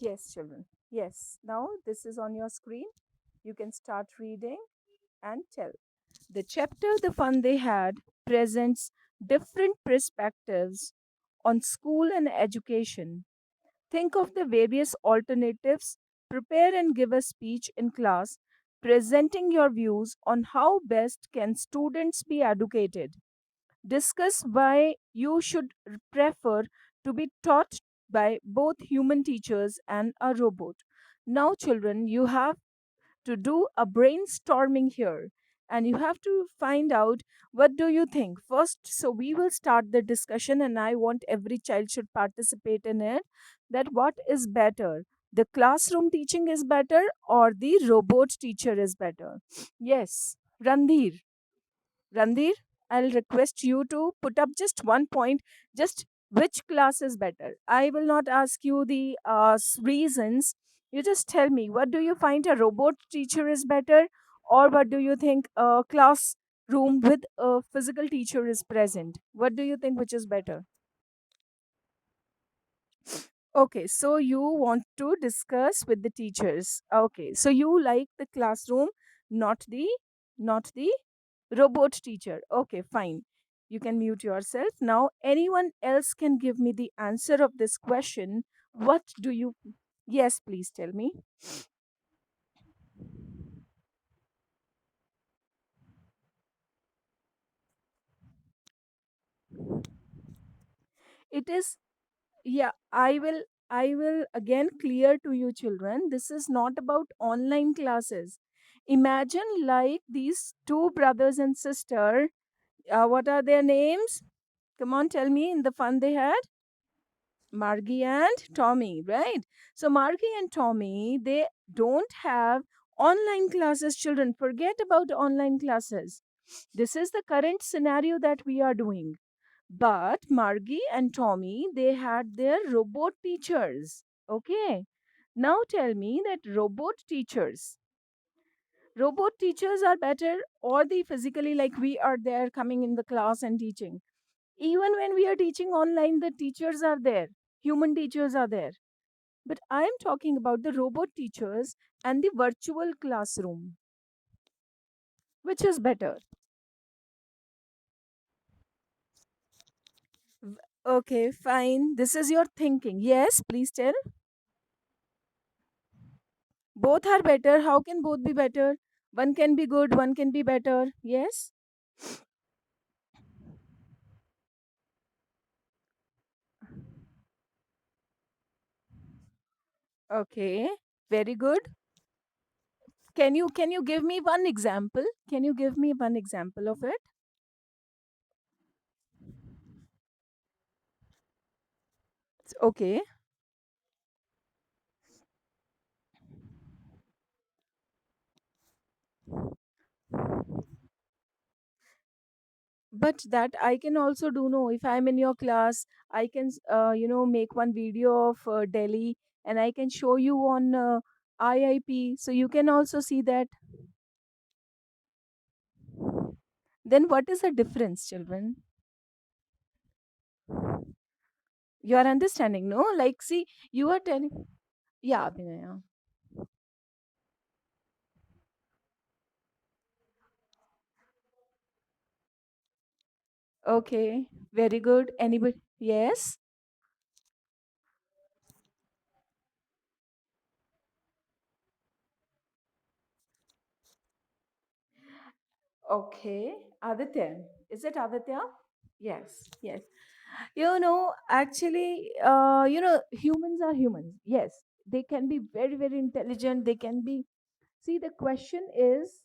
Yes, children. Yes. Now this is on your screen. You can start reading and tell. The chapter The Fun They Had presents different perspectives on school and education. Think of the various alternatives. Prepare and give a speech in class presenting your views on how best can students be educated. Discuss why you should prefer to be taught by both human teachers and a robot. Now, children, you have to do a brainstorming here and you have to find out what do you think first. So we will start the discussion and I want every child should participate in it, that what is better, the classroom teaching is better or the robot teacher is better. Yes, Randhir, I'll request you to put up just one point, just which class is better. I will not ask you the reasons. You just tell me, what do you find a robot teacher is better, or what do you think a classroom with a physical teacher is present? What do you think which is better? Okay, so you want to discuss with the teachers. Okay, so you like the classroom, not the robot teacher. Okay, fine. You can mute yourself. Now anyone else can give me the answer of this question. What do you Yes, please tell me. It is Yeah, I will again clear to you children. This is not about online classes. Imagine like these two brothers and sister. What are their names? Come on, tell me in the fun they had. Margie and Tommy, right? So Margie and Tommy, they don't have online classes, children. Forget about online classes. This is the current scenario that we are doing. But Margie and Tommy, they had their robot teachers. Okay. Now tell me that robot teachers are better or the physically like we are there coming in the class and teaching. Even when we are teaching online, the teachers are there. Human teachers are there. But I am talking about the robot teachers and the virtual classroom. Which is better? V- Okay, fine. This is your thinking. Yes, please tell. Both are better. How can both be better? One can be good, one can be better. Yes? Okay. Very good. Can you give me one example? Can you give me one example of it? Okay. But that I can also do. No, if I'm in your class, I can make one video of Delhi and I can show you on IIP, so you can also see that. Then what is the difference, children? You are understanding, no? Like, see, you are telling. Yeah, Abhinaya. Okay, very good. Anybody? Yes. Okay, Aditya. Is it Aditya? Yes, yes. Actually, humans are humans. Yes, they can be very, very intelligent. They can be. See, the question is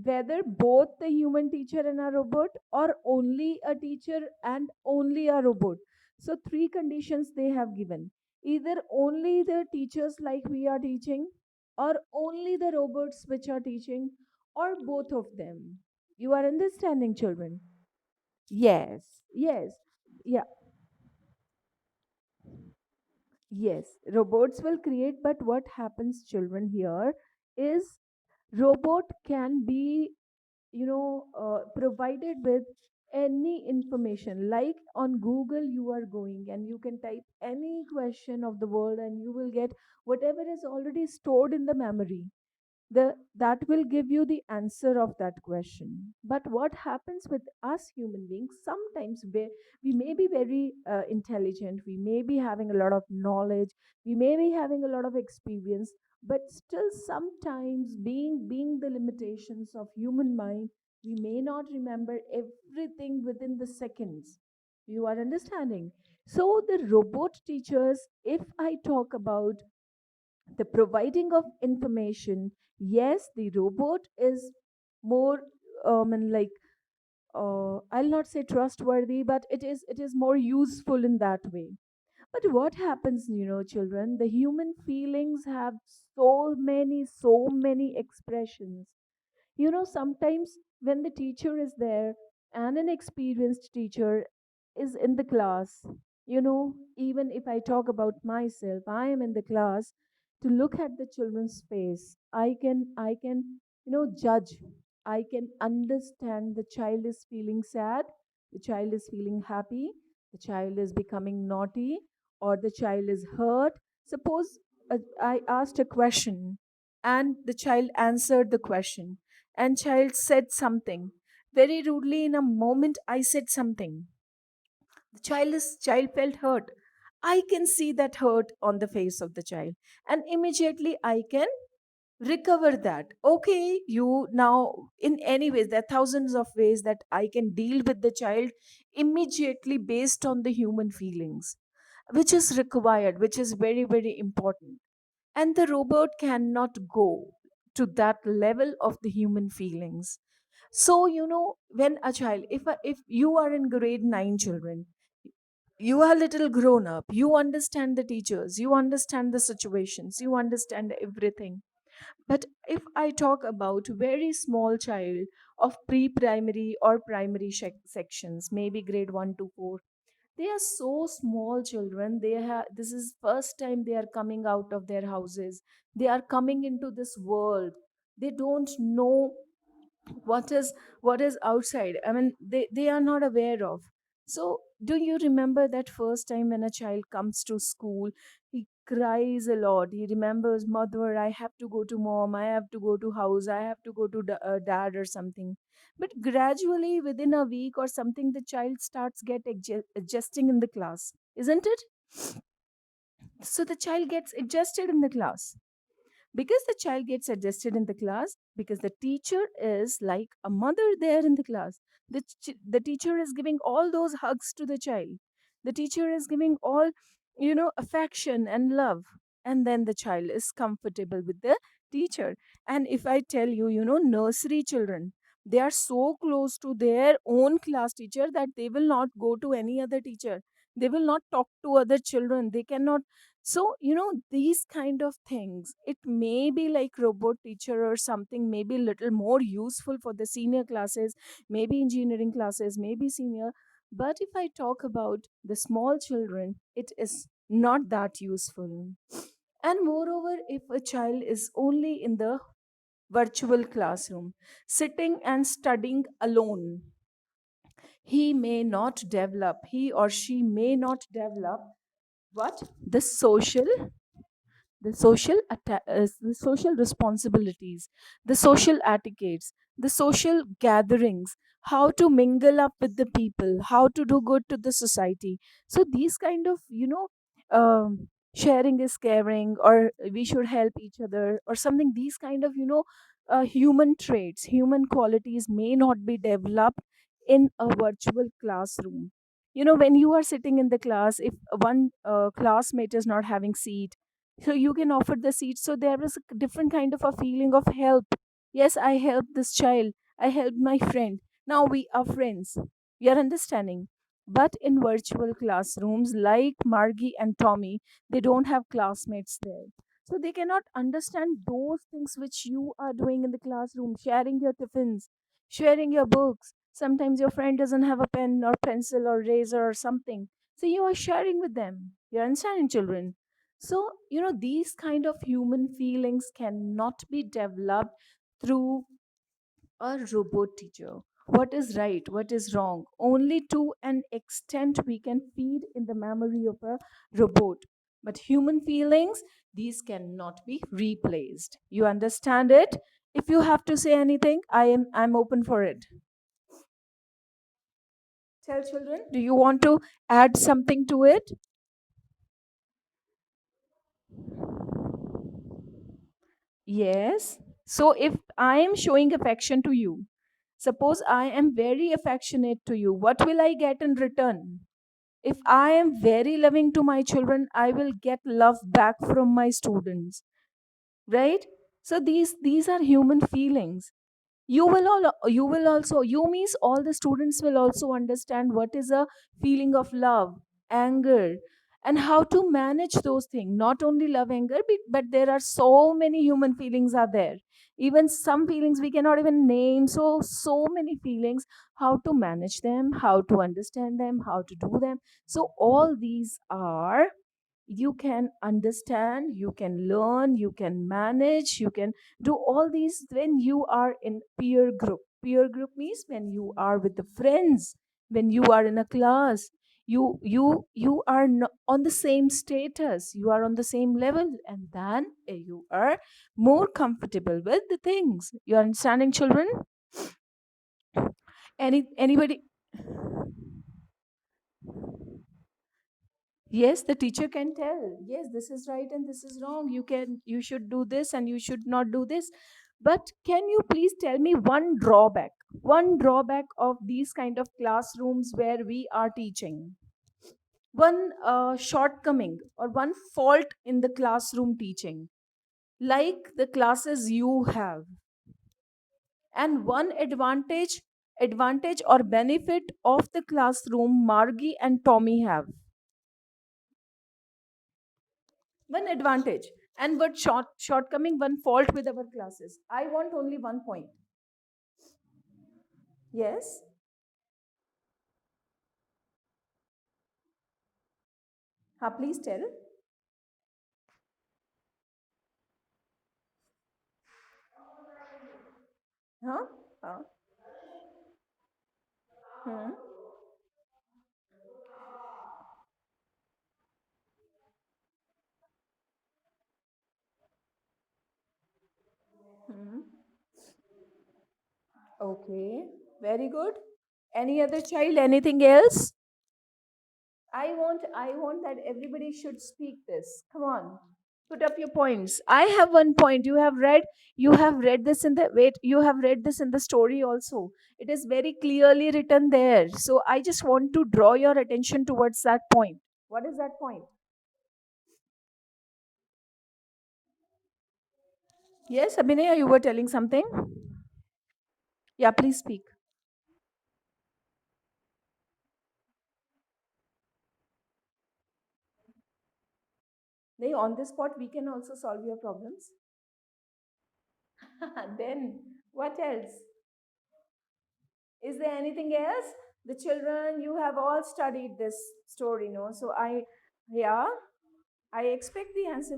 whether both the human teacher and a robot, or only a teacher and only a robot. So, three conditions they have given: either only the teachers, like we are teaching, or only the robots which are teaching, or both of them. You are understanding, children? Yes, yes, yeah, yes. Robots will create, but what happens, children, here is robot can be provided with any information. Like on Google, you are going and you can type any question of the world and you will get whatever is already stored in the memory. That will give you the answer of that question. But what happens with us human beings, sometimes we may be very intelligent, we may be having a lot of knowledge, we may be having a lot of experience, but still sometimes, being the limitations of human mind, we may not remember everything within the seconds. You are understanding? So the robot teachers, if I talk about the providing of information, yes, the robot is more and like I'll not say trustworthy, but it is more useful in that way. But what happens, children, the human feelings have so many expressions. Sometimes when the teacher is there and an experienced teacher is in the class, even if I talk about myself, I am in the class to look at the children's face. I can judge. I can understand the child is feeling sad, the child is feeling happy, the child is becoming naughty, or the child is hurt. Suppose I asked a question and the child answered the question and child said something very rudely. In a moment I said something, the child felt hurt. I can see that hurt on the face of the child, and immediately I can recover that. Okay, you now, in any ways, there are thousands of ways that I can deal with the child immediately based on the human feelings, which is required, which is very, very important. And the robot cannot go to that level of the human feelings. So, when a child, if you are in grade 9 children, you are little grown up, you understand the teachers, you understand the situations, you understand everything. But if I talk about very small child of pre-primary or primary sections, maybe grade 1 to 4, they are so small children. This is first time they are coming out of their houses. They are coming into this world. They don't know what is outside. I mean, they are not aware of. So do you remember that first time when a child comes to school, he cries a lot, he remembers, mother, I have to go to mom, I have to go to house, I have to go to dad or something. But gradually within a week or something, the child starts adjusting in the class, isn't it? So the child gets adjusted in the class. Because the child gets adjusted in the class, because the teacher is like a mother there in the class. The teacher is giving all those hugs to the child. The teacher is giving all, affection and love. And then the child is comfortable with the teacher. And if I tell you, nursery children, they are so close to their own class teacher that they will not go to any other teacher. They will not talk to other children. They cannot. So, these kind of things, it may be like robot teacher or something, maybe a little more useful for the senior classes, maybe engineering classes, maybe senior. But if I talk about the small children, it is not that useful. And moreover, if a child is only in the virtual classroom, sitting and studying alone, he or she may not develop what? The social responsibilities, the social etiquettes, the social gatherings, how to mingle up with the people, how to do good to the society. So these kind of, sharing is caring, or we should help each other or something, these kind of, human traits, human qualities may not be developed in a virtual classroom. When you are sitting in the class, if one classmate is not having seat, so you can offer the seat, so there is a different kind of a feeling of help. Yes, I helped this child, I helped my friend, now we are friends. We are understanding. But in virtual classrooms like Margie and Tommy, they don't have classmates there, so they cannot understand those things which you are doing in the classroom, sharing your tiffins, sharing your books. Sometimes your friend doesn't have a pen or pencil or razor or something, so you are sharing with them. You're understanding, children? So, these kind of human feelings cannot be developed through a robot teacher. what is right, what is wrong. Only to an extent we can feed in the memory of a robot. But human feelings, these cannot be replaced. You understand it? If you have to say anything, I'm open for it. Tell children, do you want to add something to it? Yes. So if I am showing affection to you, suppose I am very affectionate to you, what will I get in return? If I am very loving to my children, I will get love back from my students, right? So these are human feelings. You means all the students will also understand what is a feeling of love, anger, and how to manage those things. Not only love, anger, but there are so many human feelings are there. Even some feelings we cannot even name. So many feelings, how to manage them, how to understand them, how to do them. So all these are, you can understand, you can learn, you can manage, you can do all these when you are in peer group. Peer group means when you are with the friends, when you are in a class, you are on the same status, you are on the same level, and then you are more comfortable with the things. You are understanding, children? Anybody? Yes, the teacher can tell, yes, this is right and this is wrong, you should do this and you should not do this. But can you please tell me one drawback of these kind of classrooms where we are teaching, one shortcoming or one fault in the classroom teaching, like the classes you have, and one advantage or benefit of the classroom Margie and Tommy have. One advantage and what shortcoming, one fault with our classes. I want only one point. Yes. Please tell. Huh? Huh? Hmm. Hmm. Okay, very good. Any other child, anything else? I want that everybody should speak this. Come on. Put up your points. I have one point. You have read this in the wait, you have read this in the story also. It is very clearly written there. So I just want to draw your attention towards that point. What is that point? Yes, Abhinaya, you were telling something? Yeah, please speak. Nay, on this spot, we can also solve your problems. Then, what else? Is there anything else? The children, you have all studied this story, no? So yeah, I expect the answer.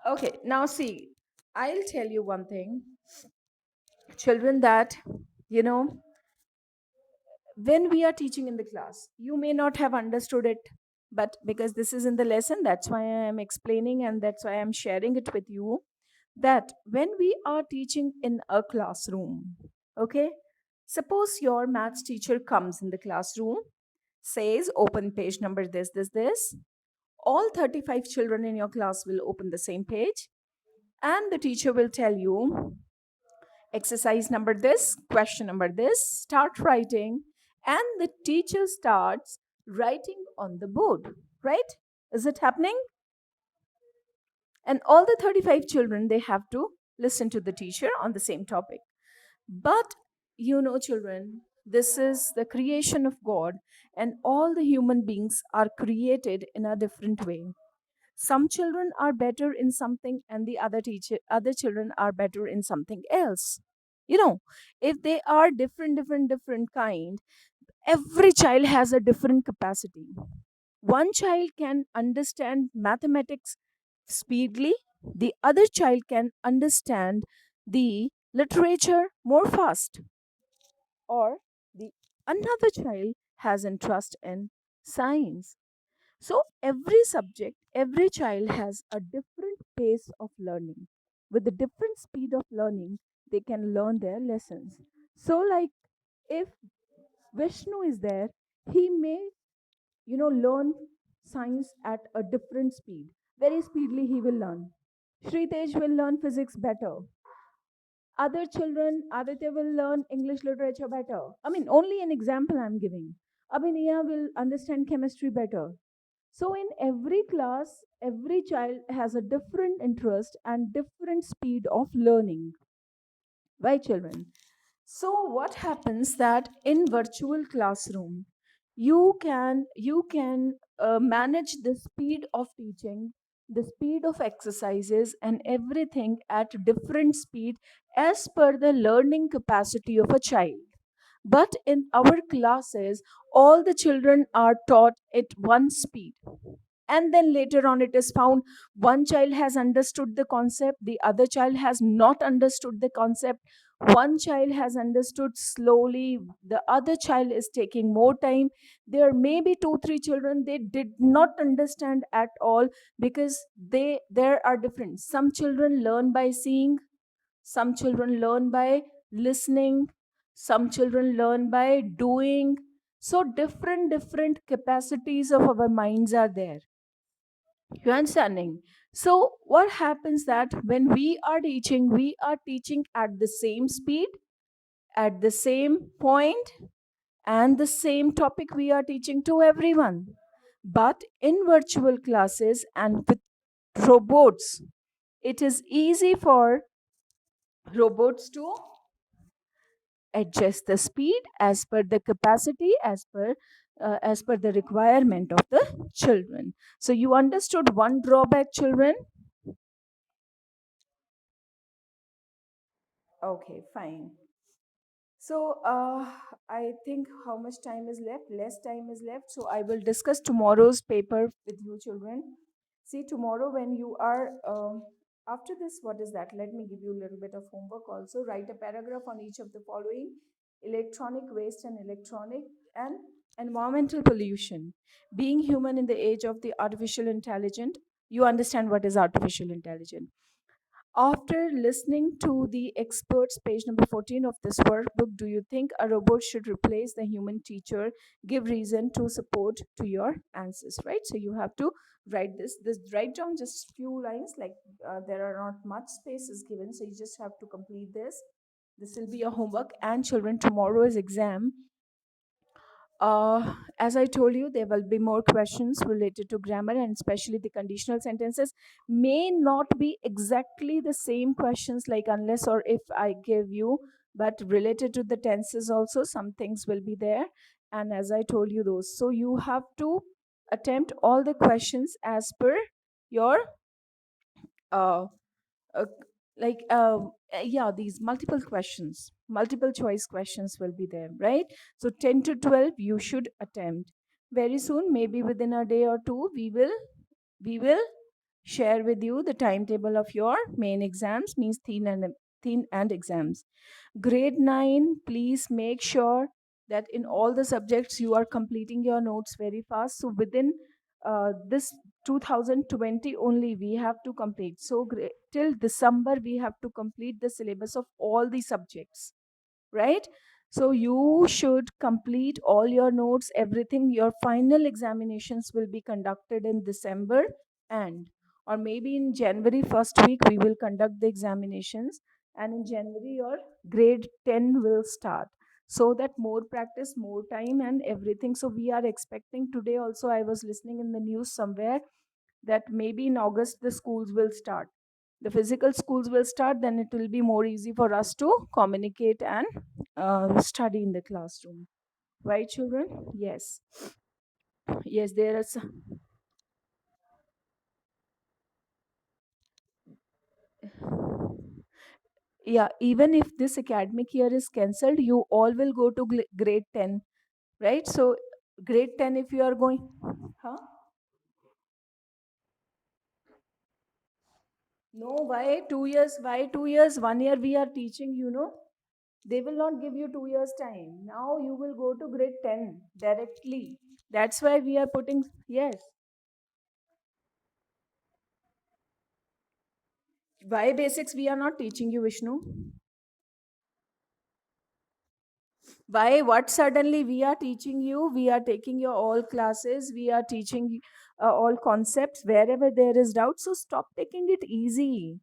Okay, now see, I'll tell you one thing, children, that, you know, when we are teaching in the class, you may not have understood it, but because this is in the lesson, that's why I am explaining and that's why I'm sharing it with you. That when we are teaching in a classroom, okay, suppose your maths teacher comes in the classroom, says, open page number this, all 35 children in your class will open the same page, and the teacher will tell you, exercise number this, question number this, start writing, and the teacher starts writing on the board, right? Is it happening? And all the 35 children, they have to listen to the teacher on the same topic. But children, this is the creation of God, and all the human beings are created in a different way. Some children are better in something and the other children are better in something else. you know if they are different kind, every child has a different capacity. One child can understand mathematics speedily, the other child can understand the literature more fast, or the another child has interest in science. So every subject, every child has a different pace of learning. With a different speed of learning, they can learn their lessons. So, like, if Vishnu is there, he may, learn science at a different speed. Very speedily he will learn. Shri Tej will learn physics better. Other children, Aditya will learn English literature better. I mean, only an example I'm giving. Abhinaya will understand chemistry better. So in every class, every child has a different interest and different speed of learning. Right, children? So what happens that in virtual classroom, you can manage the speed of teaching, the speed of exercises, and everything at different speed as per the learning capacity of a child. But in our classes, all the children are taught at one speed, and then later on it is found one child has understood the concept, the other child has not understood the concept. One child has understood slowly, the other child is taking more time. There may be two three children they did not understand at all, because they there are different. Some children learn by seeing, some children learn by listening, some children learn by doing. So different capacities of our minds are there. You understanding? So what happens that when we are teaching at the same speed, at the same point, and the same topic we are teaching to everyone. But in virtual classes and with robots, it is easy for robots to adjust the speed as per the capacity, as per the requirement of the children. So you understood one drawback, children? Okay, fine. So, I think how much time is left? Less time is left. So, I will discuss tomorrow's paper with you, children. See, tomorrow when you are, after this, what is that? Let me give you a little bit of homework also. Write a paragraph on each of the following: electronic waste and electronic and environmental pollution. Being human in the age of the artificial intelligence, you understand what is artificial intelligence. After listening to the experts, page number 14 of this workbook, do you think a robot should replace the human teacher? Give reason to support to your answers, right? So you have to write this write down just few lines, like there are not much space is given, so you just have to complete this. This will be your homework, and children, tomorrow's exam, as I told you, there will be more questions related to grammar, and especially the conditional sentences may not be exactly the same questions like unless or if I give you, but related to the tenses also, some things will be there. And as I told you, those. So you have to attempt all the questions as per your uh, uh, yeah, these multiple questions, multiple choice questions will be there, right? So 10 to 12 you should attempt. Very soon, maybe within a day or two, we will share with you the timetable of your main exams, means teen and exams. Grade 9, please make sure that in all the subjects you are completing your notes very fast. So within this 2020 only we have to complete. So till December we have to complete the syllabus of all the subjects, right? So you should complete all your notes, everything. Your final examinations will be conducted in December, and or maybe in January first week we will conduct the examinations, and in January your grade 10 will start. So that more practice, more time, and everything. So we are expecting today also, I was listening in the news somewhere that maybe in August the schools will start, the physical schools will start, then it will be more easy for us to communicate and study in the classroom, right, children? Yes. Yes, there is. Yeah, even if this academic year is cancelled, you all will go to grade 10, right? So grade 10, if you are going, huh? No, why 2 years? Why 2 years? 1 year we are teaching, you know. They will not give you 2 years time. Now you will go to grade 10 directly. That's why we are putting, yes. Why basics we are not teaching you, Vishnu? Why? What suddenly we are teaching you? We are taking your all classes. We are teaching all concepts wherever there is doubt. So stop taking it easy.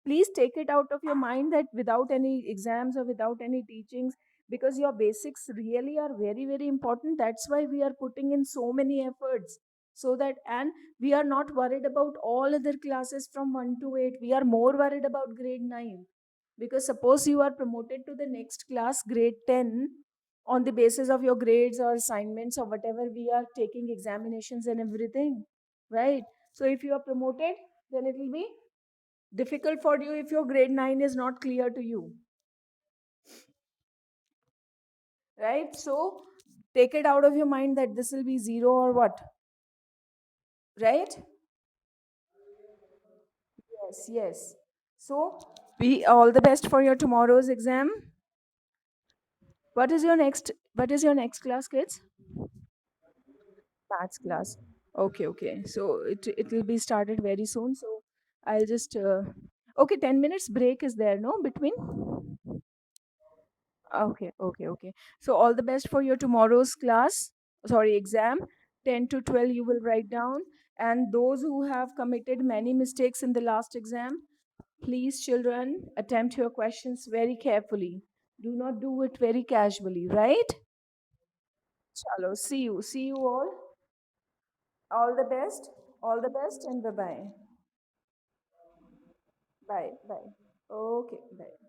Please take it out of your mind that without any exams or without any teachings, because your basics really are very, very important. That's why we are putting in so many efforts. So that, and we are not worried about all other classes from 1 to 8. We are more worried about grade 9. Because suppose you are promoted to the next class, grade 10, on the basis of your grades or assignments or whatever, we are taking examinations and everything, right? So if you are promoted, then it will be difficult for you if your grade 9 is not clear to you, right? So take it out of your mind that this will be zero or what, right? Yes, yes. So be all the best for your tomorrow's exam. What is your next class, kids? Maths class. Okay, okay. So it will be started very soon. So I'll just okay, 10 minutes break is there, no, between? Okay, okay, okay. So all the best for your tomorrow's class. Sorry, exam. 10 to 12 you will write down. And those who have committed many mistakes in the last exam, please, children, attempt your questions very carefully. Do not do it very casually, right? Chalo, see you. See you all. All the best. All the best and bye bye. Bye. Bye. Okay. Bye.